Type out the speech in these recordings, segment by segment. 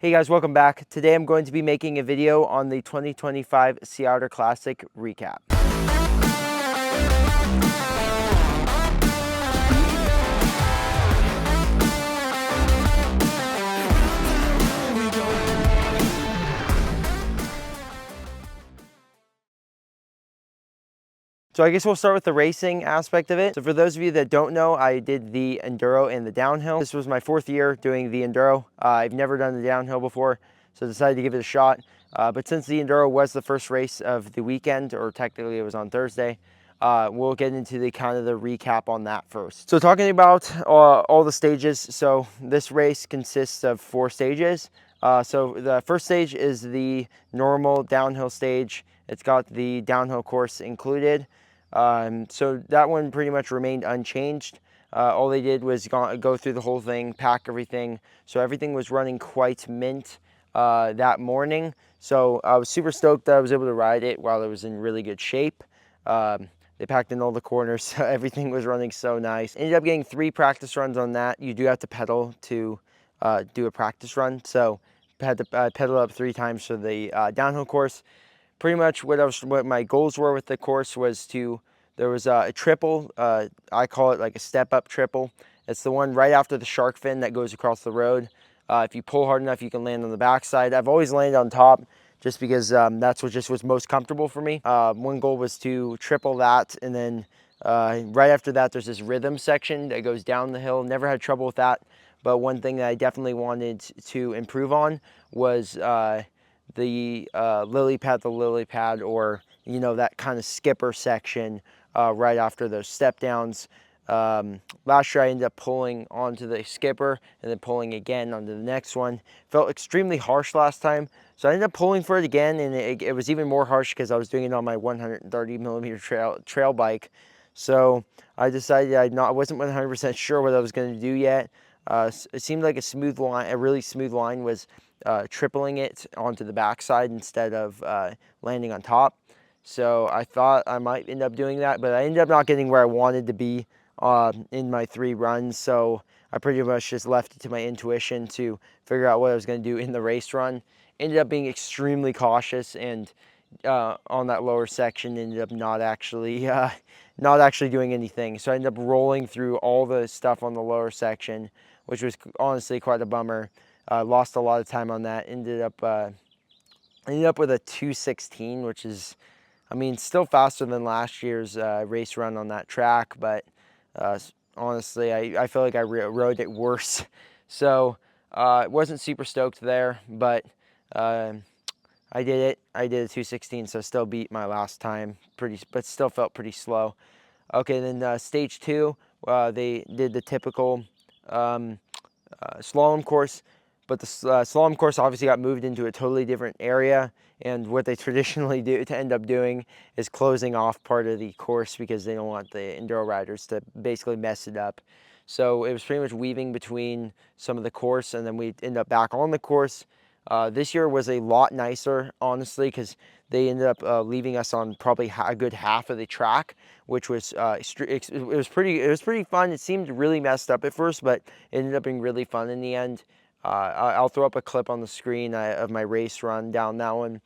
Hey guys, welcome back. Today I'm going to be making a video on the 2025 Otter Classic recap. So I guess we'll start with the racing aspect of it. So for those of you that don't know, I did the Enduro and the downhill. This was my 4th year doing the Enduro. I've never done the downhill before, so I decided to give it a shot. But since the Enduro was the first race of the weekend, or technically it was on Thursday, we'll get into the kind of the recap on that first. So talking about all the stages, so this race consists of 4 stages. So the first stage is the normal downhill stage. It's got the downhill course included. So that one pretty much remained unchanged. All they did was go through the whole thing, pack everything. So everything was running quite mint that morning. So I was super stoked that I was able to ride it while it was in really good shape. They packed in all the corners, so everything was running so nice. Ended up getting 3 practice runs on that. You do have to pedal to do a practice run. So I had to pedal up 3 times for the downhill course. Pretty much what my goals were with the course was there was a triple, I call it like a step up triple. It's the one right after the shark fin that goes across the road. If you pull hard enough, you can land on the backside. I've always landed on top just because that's what just was most comfortable for me. One goal was to triple that, and then right after that, there's this rhythm section that goes down the hill. Never had trouble with that, but one thing that I definitely wanted to improve on was the lily pad, or that kind of skipper section right after those step downs. Last year I ended up pulling onto the skipper and then pulling again onto the next one. Felt extremely harsh last time, so I ended up pulling for it again, and it was even more harsh because I was doing it on my 130mm trail bike. So I decided I wasn't 100% sure what I was going to do yet. It seemed like a really smooth line was tripling it onto the backside instead of landing on top. So I thought I might end up doing that, but I ended up not getting where I wanted to be in my 3 runs. So I pretty much just left it to my intuition to figure out what I was going to do in the race run. Ended up being extremely cautious, and on that lower section ended up not actually doing anything. So I ended up rolling through all the stuff on the lower section, which was honestly quite a bummer. Lost a lot of time on that. Ended up with a 2:16, which is, I mean, still faster than last year's race run on that track, but honestly, I feel like I rode it worse. So wasn't super stoked there, but I did it. I did a 2:16, so still beat my last time, but still felt pretty slow. Okay, then stage 2, they did the typical slalom course, but the slalom course obviously got moved into a totally different area, and what they traditionally do to end up doing is closing off part of the course because they don't want the Enduro riders to basically mess it up. So it was pretty much weaving between some of the course, and then we end up back on the course. This year was a lot nicer, honestly, because they ended up leaving us on probably a good half of the track, which was it was pretty fun. It seemed really messed up at first, but it ended up being really fun in the end. I'll throw up a clip on the screen of my race run down that one.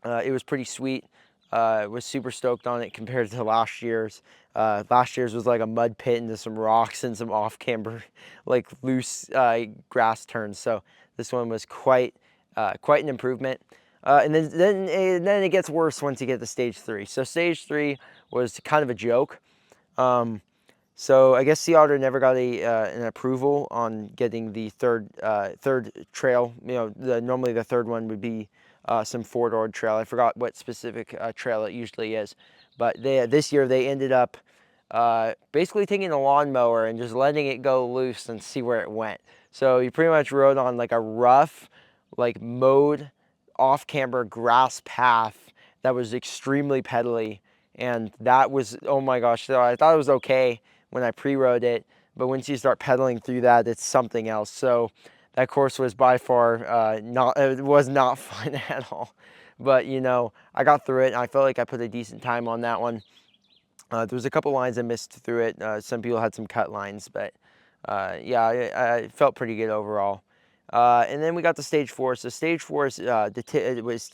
It was pretty sweet. Was super stoked on it compared to last year's. Last year's was like a mud pit into some rocks and some off-camber, like loose grass turns. So this one was quite an improvement. And then it gets worse once you get to stage 3. So stage 3 was kind of a joke. So I guess Otter never got an approval on getting the third trail. Normally the third one would be some four-door trail. I forgot what specific trail it usually is, but this year they ended up basically taking a lawnmower and just letting it go loose and see where it went. So you pretty much rode on like a rough, like mowed, off-camber grass path that was extremely pedally, and that was, oh my gosh, so I thought it was okay when I pre-rode it, but once you start pedaling through that, it's something else. So that course was by far it was not fun at all. But I got through it, and I felt like I put a decent time on that one. There was a couple lines I missed through it. Some people had some cut lines, but yeah, I felt pretty good overall. And then we got to stage 4. So stage 4 is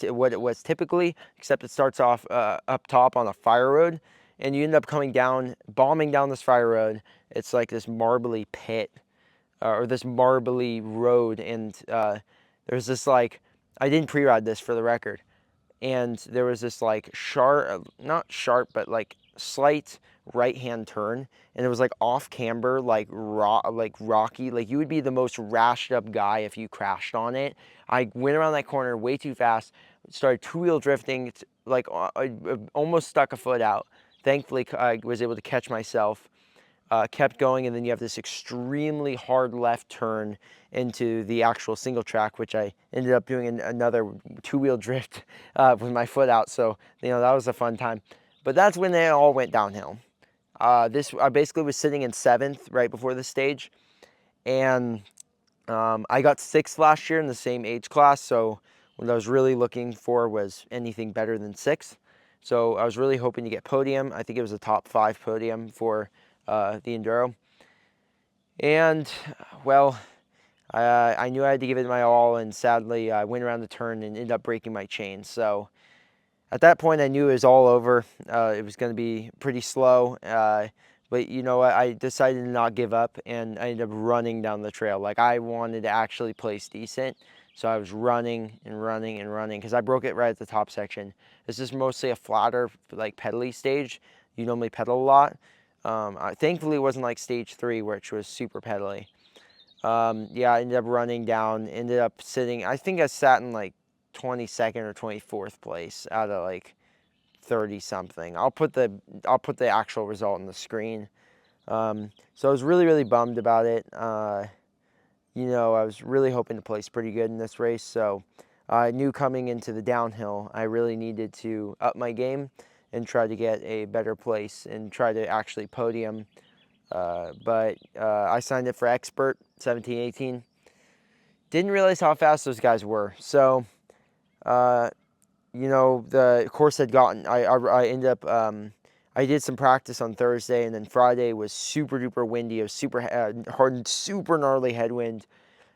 what it was typically, except it starts off up top on a fire road, and you end up coming down, bombing down this fire road. It's like this marbly pit, or this marbly road, and there's this like, I didn't pre-ride this for the record, and there was this like sharp, not sharp, but like slight right-hand turn, and it was like off camber, like rocky, like you would be the most rashed up guy if you crashed on it. I went around that corner way too fast, started two-wheel drifting, like I almost stuck a foot out. Thankfully, I was able to catch myself, kept going, and then you have this extremely hard left turn into the actual single track, which I ended up doing another two-wheel drift with my foot out. So, you know, that was a fun time. But that's when they all went downhill. I basically was sitting in 7th right before the stage, and I got 6th last year in the same age class. So what I was really looking for was anything better than 6th. So I was really hoping to get podium. I think it was a top 5 podium for the Enduro. And, well, I knew I had to give it my all, and sadly I went around the turn and ended up breaking my chain. So at that point I knew it was all over. It was going to be pretty slow, but you know what, I decided to not give up, and I ended up running down the trail. Like, I wanted to actually place decent, so I was running and running and running, because I broke it right at the top section. This is mostly a flatter, like, pedally stage. You normally pedal a lot. Thankfully it wasn't like stage 3, which was super pedally. Yeah, I ended up running down, ended up sitting, I think I sat in like 22nd or 24th place out of like 30 something. I'll put the actual result on the screen. So I was really bummed about it. You know, I was really hoping to place pretty good in this race, so I knew coming into the downhill I really needed to up my game and try to get a better place and try to actually podium. But I signed up for expert 17, 18. Didn't realize how fast those guys were. So, you know, the course had gotten, I ended up, I did some practice on Thursday, and then Friday was super duper windy. It was super hard, super gnarly headwind.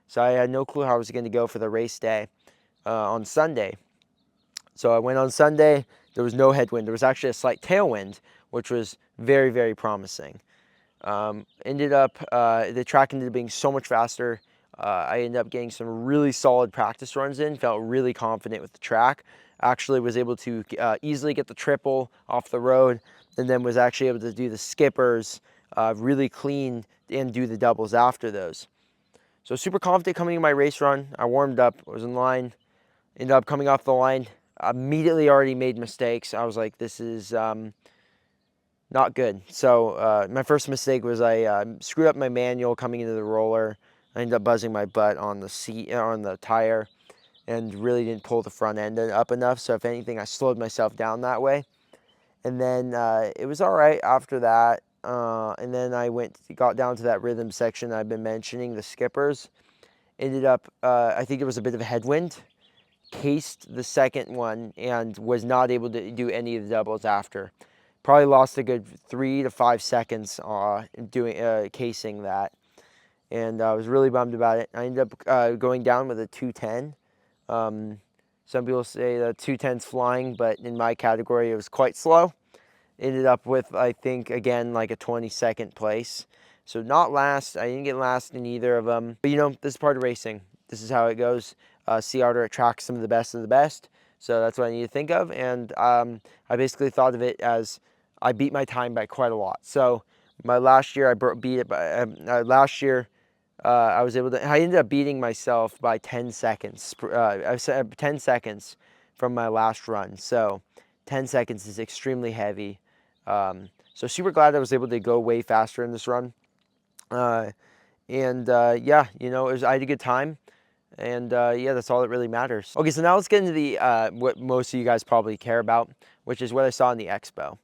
So I had no clue how I was going to go for the race day on Sunday. So I went on Sunday. There was no headwind. There was actually a slight tailwind, which was very promising. Ended up, the track ended up being so much faster. I ended up getting some really solid practice runs in, felt really confident with the track. Actually was able to easily get the triple off the road, and then was actually able to do the skippers really clean and do the doubles after those. So super confident coming in my race run. I warmed up, I was in line, ended up coming off the line, immediately already made mistakes. I was like, this is not good. So my first mistake was I screwed up my manual coming into the roller. I ended up buzzing my butt on the seat, on the tire, and really didn't pull the front end up enough. So if anything, I slowed myself down that way. And then it was all right after that. And then I got down to that rhythm section I've been mentioning, the skippers. Ended up, I think it was a bit of a headwind. Cased the second one and was not able to do any of the doubles after. Probably lost a good 3 to 5 seconds doing casing that, and I was really bummed about it. I ended up going down with a 210. Some people say that 210's flying, but in my category it was quite slow. Ended up with, I think, again, like a 22nd place. So not last. I didn't get last in either of them. But you know, this is part of racing. This is how it goes. Otter attracts some of the best of the best. So that's what I need to think of. And I basically thought of it as I beat my time by quite a lot. So my last year, I beat it by, last year, I was able to, I ended up beating myself by 10 seconds. I said 10 seconds from my last run. So 10 seconds is extremely heavy. So super glad I was able to go way faster in this run. Yeah, you know, I had a good time. And yeah, that's all that really matters. Okay, so now let's get into the what most of you guys probably care about, which is what I saw in the expo.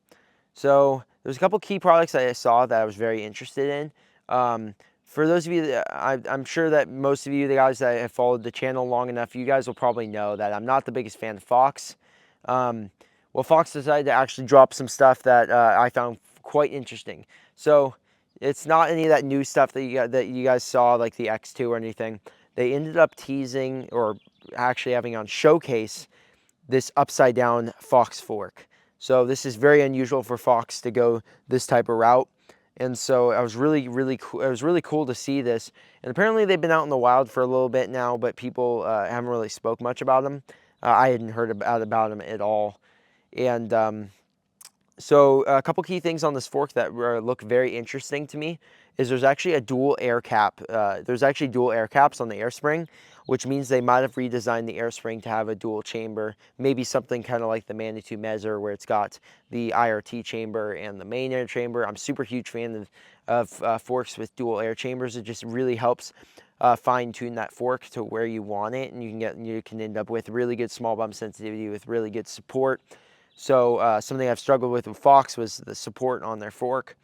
So there's a couple key products that I saw that I was very interested in. For those of you that I'm sure that most of you, the guys that have followed the channel long enough, you guys will probably know that I'm not the biggest fan of Fox. Well, Fox decided to actually drop some stuff that I found quite interesting. So it's not any of that new stuff that you guys saw, like the X2 or anything. they ended up teasing, or actually having on showcase, this upside down Fox fork. So this is very unusual for Fox to go this type of route. And so I was really cool. It was really cool to see this. And apparently they've been out in the wild for a little bit now, but people haven't really spoke much about them. I hadn't heard about them at all. And so a couple key things on this fork that look very interesting to me is there's actually a dual air cap. There's actually dual air caps on the air spring, which means they might have redesigned the air spring to have a dual chamber, maybe something kind of like the Manitou Mezzer, where it's got the IRT chamber and the main air chamber. I'm super huge fan of forks with dual air chambers. It just really helps fine tune that fork to where you want it, and you can end up with really good small bump sensitivity with really good support. So something I've struggled with Fox was the support on their fork.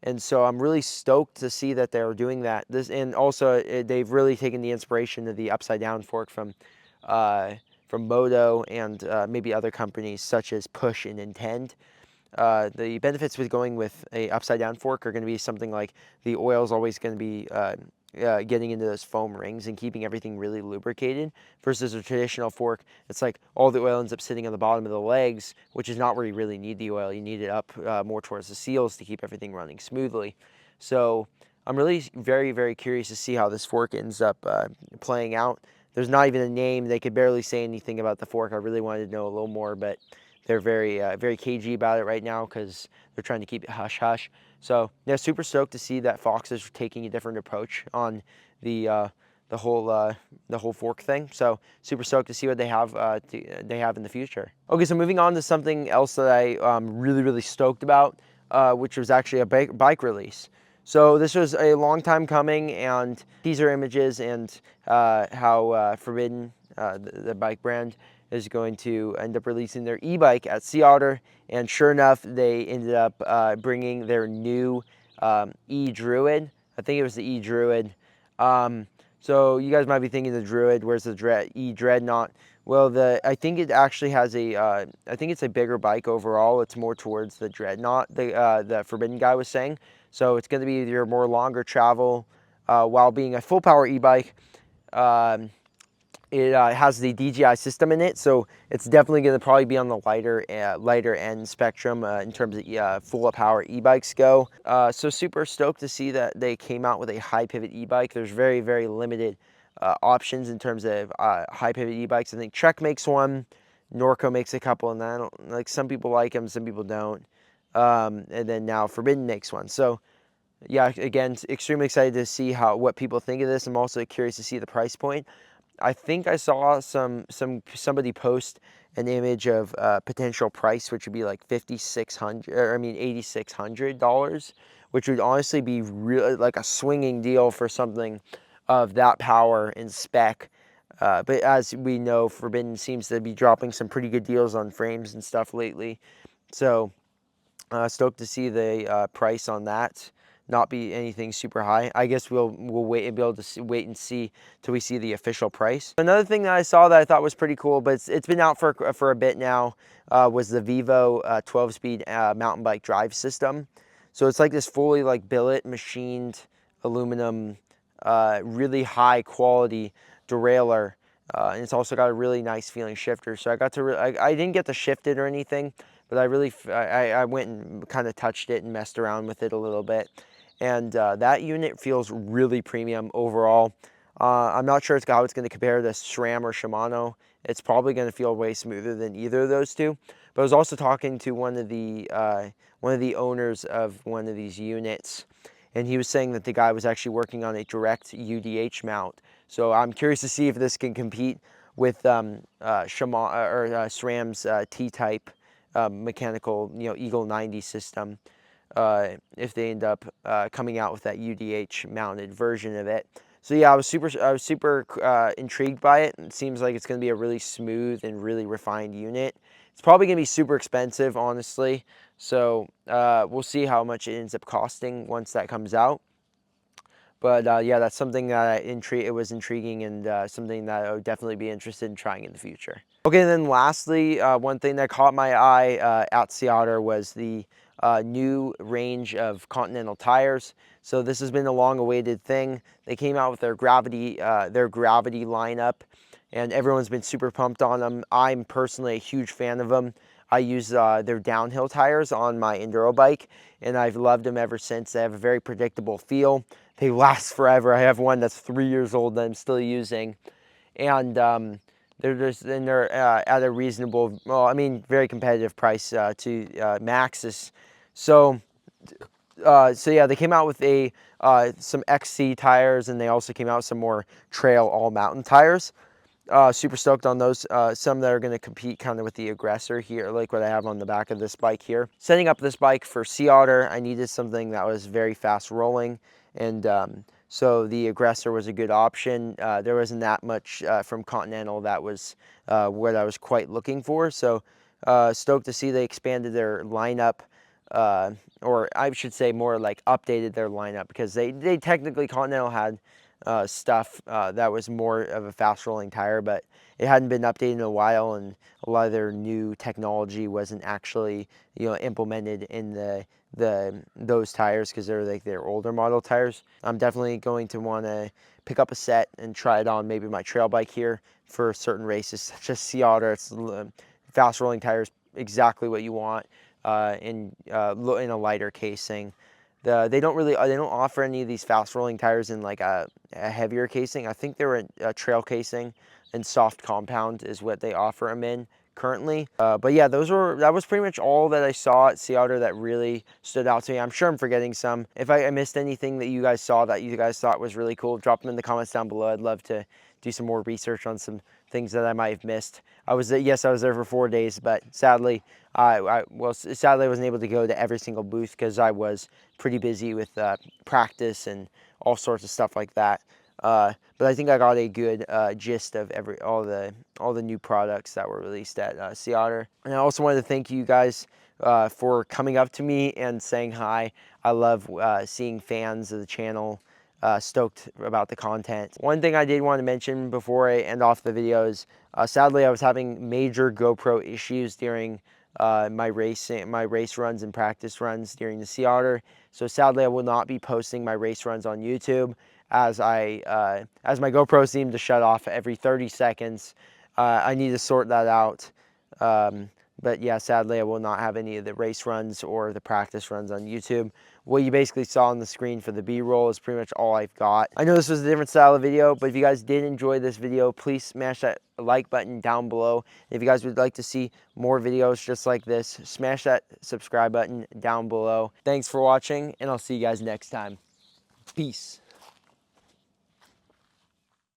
And so I'm really stoked to see that they're doing that. And also they've really taken the inspiration of the upside down fork from Moto and maybe other companies such as Push and Intend. The benefits with going with a upside down fork are going to be something like the oil is always going to be getting into those foam rings and keeping everything really lubricated, versus a traditional fork. It's like all the oil ends up sitting on the bottom of the legs, which is not where you really need the oil. You need it up more towards the seals to keep everything running smoothly. So I'm really very curious to see how this fork ends up playing out. There's not even a name. They could barely say anything about the fork. I really wanted to know a little more, but they're very cagey about it right now because they're trying to keep it hush-hush. So yeah, super stoked to see that Fox is taking a different approach on the whole fork thing. So super stoked to see what they have in the future. Okay, so moving on to something else that I really stoked about, which was actually a bike release. So this was a long time coming, and teaser images and how Forbidden, the bike brand, is going to end up releasing their e-bike at Otter. And sure enough, they ended up bringing their new e-Druid. I think it was the e-Druid. So you guys might be thinking the Druid, where's the e-Dreadnought? Well, I think it actually has I think it's a bigger bike overall. It's more towards the Dreadnought, the Forbidden guy was saying. So it's going to be your more longer travel while being a full power e-bike. It has the DJI system in it, so it's definitely going to probably be on the lighter end spectrum in terms of full power e-bikes go. So super stoked to see that they came out with a high pivot e-bike. There's very limited options in terms of high pivot e-bikes. I think Trek makes one, Norco makes a couple, and I don't, like, some people like them, some people don't. And then now Forbidden makes one. So yeah, again, extremely excited to see what people think of this. I'm also curious to see the price point. I think I saw somebody post an image of potential price, which would be like $8,600, which would honestly be really like a swinging deal for something of that power and spec. But as we know, Forbidden seems to be dropping some pretty good deals on frames and stuff lately. So stoked to see the price on that not be anything super high. I guess we'll wait and be able to wait and see till we see the official price. Another thing that I saw that I thought was pretty cool, but it's been out for a bit now, was the Vivo 12-speed mountain bike drive system. So it's like this fully like billet machined aluminum, really high quality derailleur. And it's also got a really nice feeling shifter. So I got to, I didn't get to shift it or anything, but I went and kind of touched it and messed around with it a little bit. And that unit feels really premium overall. I'm not sure how it's going to compare to SRAM or Shimano. It's probably going to feel way smoother than either of those two. But I was also talking to one of the owners of one of these units, and he was saying that the guy was actually working on a direct UDH mount. So I'm curious to see if this can compete with SRAM's T-type mechanical, Eagle 90 system, if they end up coming out with that UDH mounted version of it. So yeah, I was super intrigued by it. It seems like it's going to be a really smooth and really refined unit. It's probably going to be super expensive, honestly. So we'll see how much it ends up costing once that comes out. But yeah, that's something that it was intriguing and something that I would definitely be interested in trying in the future. Okay, and then lastly, one thing that caught my eye at Sea Otter was the new range of Continental tires. So this has been a long-awaited thing. They came out with their gravity lineup, and everyone's been super pumped on them. I'm personally a huge fan of them. I use their downhill tires on my Enduro bike, and I've loved them ever since. They have a very predictable feel. They last forever. I have one that's 3 years old that I'm still using, and they're at a reasonable, well, I mean, very competitive price to Maxxis. So yeah, they came out with some XC tires, and they also came out with some more trail all mountain tires. Super stoked on those. Some that are going to compete kind of with the Aggressor here, like what I have on the back of this bike here. Setting up this bike for Sea Otter, I needed something that was very fast rolling, and so the Aggressor was a good option. There wasn't that much from Continental that was what I was quite looking for, so stoked to see they expanded their lineup, or I should say more like updated their lineup, because they technically, Continental had stuff that was more of a fast rolling tire, but it hadn't been updated in a while, and a lot of their new technology wasn't actually, you know, implemented in those tires, because they're like their older model tires. I'm definitely going to want to pick up a set and try it on maybe my trail bike here for certain races, such as Sea Otter. It's fast rolling tires, exactly what you want, in a lighter casing. They don't offer any of these fast rolling tires in like a heavier casing. I think they're a trail casing, and soft compound is what they offer them in currently. But yeah, that was pretty much all that I saw at Sea Otter that really stood out to me. I'm sure I'm forgetting some. If I missed anything that you guys saw that you guys thought was really cool, drop them in the comments down below. I'd love to do some more research on some things that I might have missed. Yes, I was there for 4 days, but sadly, sadly I wasn't able to go to every single booth because I was pretty busy with practice and all sorts of stuff like that. But I think I got a good gist of all the new products that were released at Sea Otter. And I also wanted to thank you guys for coming up to me and saying hi. I love seeing fans of the channel stoked about the content. One thing I did want to mention before I end off the video is, sadly, I was having major GoPro issues during my race runs and practice runs during the Sea Otter. So sadly, I will not be posting my race runs on YouTube, as my GoPro seemed to shut off every 30 seconds. I need to sort that out. But yeah, sadly, I will not have any of the race runs or the practice runs on YouTube. What you basically saw on the screen for the B-roll is pretty much all I've got. I know this was a different style of video, but if you guys did enjoy this video, please smash that like button down below. If you guys would like to see more videos just like this, smash that subscribe button down below. Thanks for watching, and I'll see you guys next time. Peace.